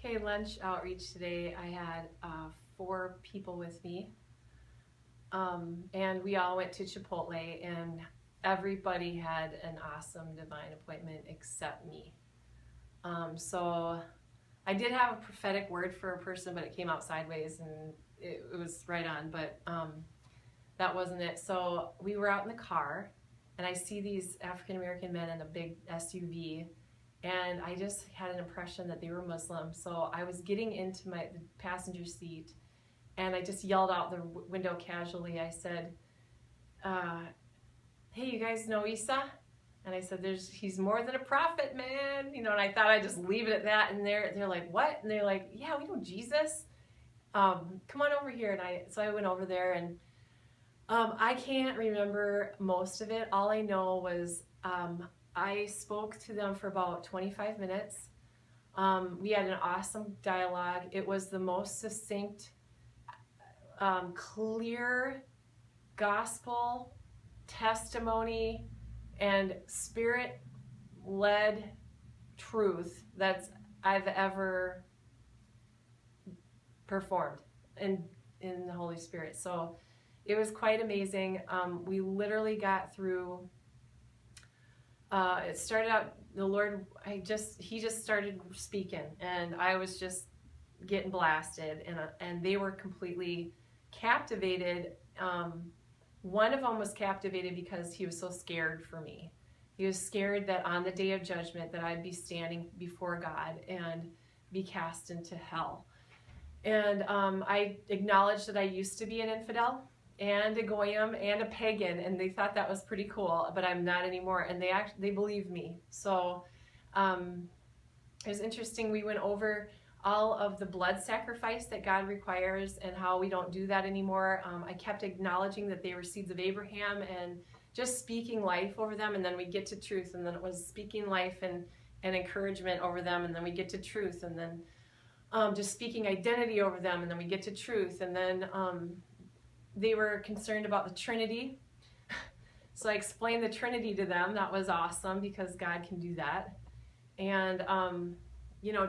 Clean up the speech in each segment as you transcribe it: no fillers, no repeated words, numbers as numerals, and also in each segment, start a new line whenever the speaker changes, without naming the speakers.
Okay, lunch outreach today. I had 4 people with me, and we all went to Chipotle, and everybody had an awesome divine appointment except me. So I did have a prophetic word for a person, but it came out sideways, and it was right on, but that wasn't it. So we were out in the car, and I see these African American men in a big SUV. And I just had an impression that they were Muslim. So I was getting into the passenger seat, and I just yelled out the window casually. I said, hey, you guys know Isa? And I said, he's more than a prophet, man. And I thought I'd just leave it at that. And they're like, what? And they're like, yeah, we know Jesus. Come on over here. So I went over there, and I can't remember most of it. All I know was I spoke to them for about 25 minutes. We had an awesome dialogue. It was the most succinct, clear gospel testimony and spirit-led truth that I've ever performed in the Holy Spirit. So it was quite amazing. We literally got through. It started out, the Lord, he just started speaking, and I was just getting blasted, and they were completely captivated. One of them was captivated because he was so scared for me. He was scared that on the day of judgment that I'd be standing before God and be cast into hell. And I acknowledged that I used to be an infidel and a goyim and a pagan, and they thought that was pretty cool, but I'm not anymore, and they believed me. So it was interesting. We went over all of the blood sacrifice that God requires and how we don't do that anymore. I kept acknowledging that they were seeds of Abraham and just speaking life over them, and then we get to truth, and then it was speaking life and encouragement over them, and then we get to truth, and then just speaking identity over them, and then we get to truth, and then they were concerned about the Trinity. So I explained the Trinity to them. That was awesome because God can do that. And,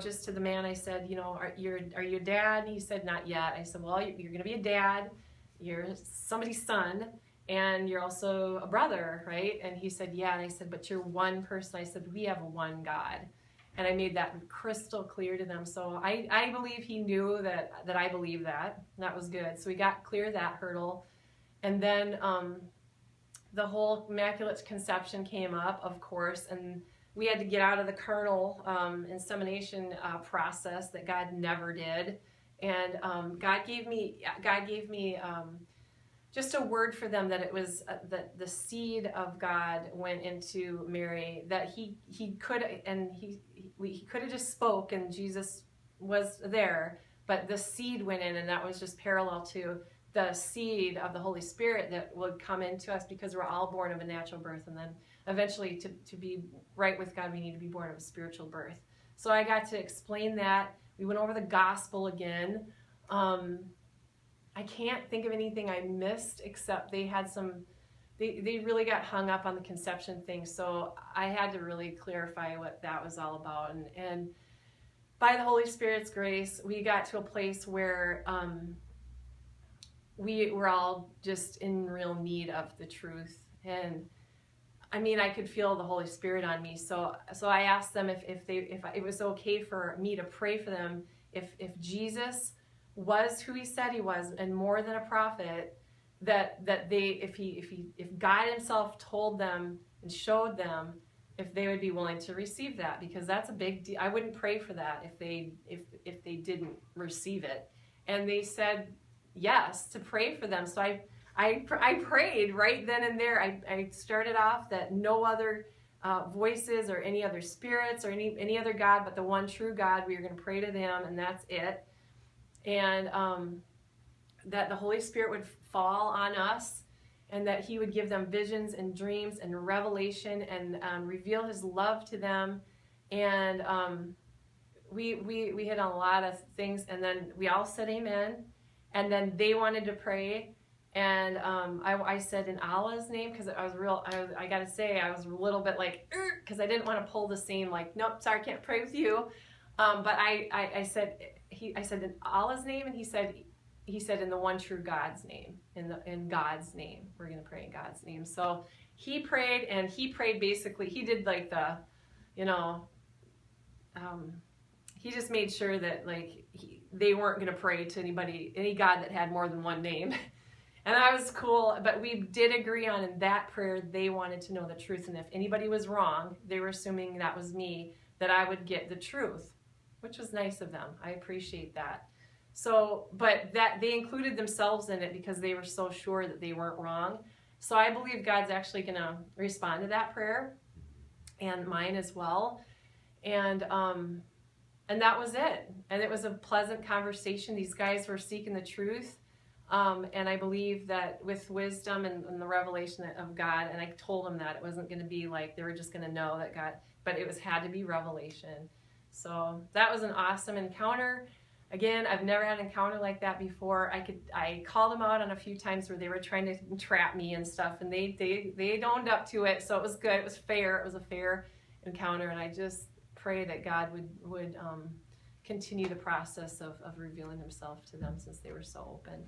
just to the man, I said, are you a dad? And he said, not yet. I said, well, you're going to be a dad. You're somebody's son, and you're also a brother, right? And he said, yeah. And I said, but you're one person. I said, we have one God. And I made that crystal clear to them. So I believe he knew that I believe that. And that was good. So we got clear that hurdle. And then the whole Immaculate Conception came up, of course. And we had to get out of the carnal insemination process that God never did. And God gave me just a word for them, that it was that the seed of God went into Mary, that he could have just spoke and Jesus was there, but the seed went in, and that was just parallel to the seed of the Holy Spirit that would come into us, because we're all born of a natural birth, and then eventually to be right with God, we need to be born of a spiritual birth. So I got to explain that. We went over the gospel again. I can't think of anything I missed, except they had they really got hung up on the conception thing. So I had to really clarify what that was all about. And by the Holy Spirit's grace, we got to a place where we were all just in real need of the truth. And I mean, I could feel the Holy Spirit on me. So I asked them if it was okay for me to pray for them, if Jesus was who he said he was, and more than a prophet, that if God himself told them and showed them, if they would be willing to receive that, because that's a big deal. I wouldn't pray for that if they didn't receive it. And they said yes to pray for them. So I prayed right then and there. I started off that no other voices or any other spirits or any other God but the one true God. We were going to pray to them, and that's it. And that the Holy Spirit would fall on us, and that he would give them visions and dreams and revelation, and reveal his love to them. And we hit on a lot of things, and then we all said amen. And then they wanted to pray, and I said in Allah's name, because I gotta say, I was a little bit like, because I didn't want to pull the same, like, nope, sorry, I can't pray with you. But I said I said in Allah's name, and he said in the one true God's name, in God's name. We're going to pray in God's name. So he prayed, and he prayed basically, he did like the, you know, he just made sure that like they weren't going to pray to any God that had more than one name. And that was cool, but we did agree on in that prayer, they wanted to know the truth. And if anybody was wrong, they were assuming that was me, that I would get the truth, which was nice of them. I appreciate that. So, but that they included themselves in it because they were so sure that they weren't wrong. So I believe God's actually going to respond to that prayer, and mine as well. And that was it. And it was a pleasant conversation. These guys were seeking the truth. And I believe that with wisdom and the revelation of God, and I told them that it wasn't going to be like they were just going to know that God, but it had to be revelation. So that was an awesome encounter. Again, I've never had an encounter like that before. I called them out on a few times where they were trying to trap me and stuff, and they owned up to it. So it was good. It was fair. It was a fair encounter, and I just pray that God would continue the process of revealing himself to them since they were so open.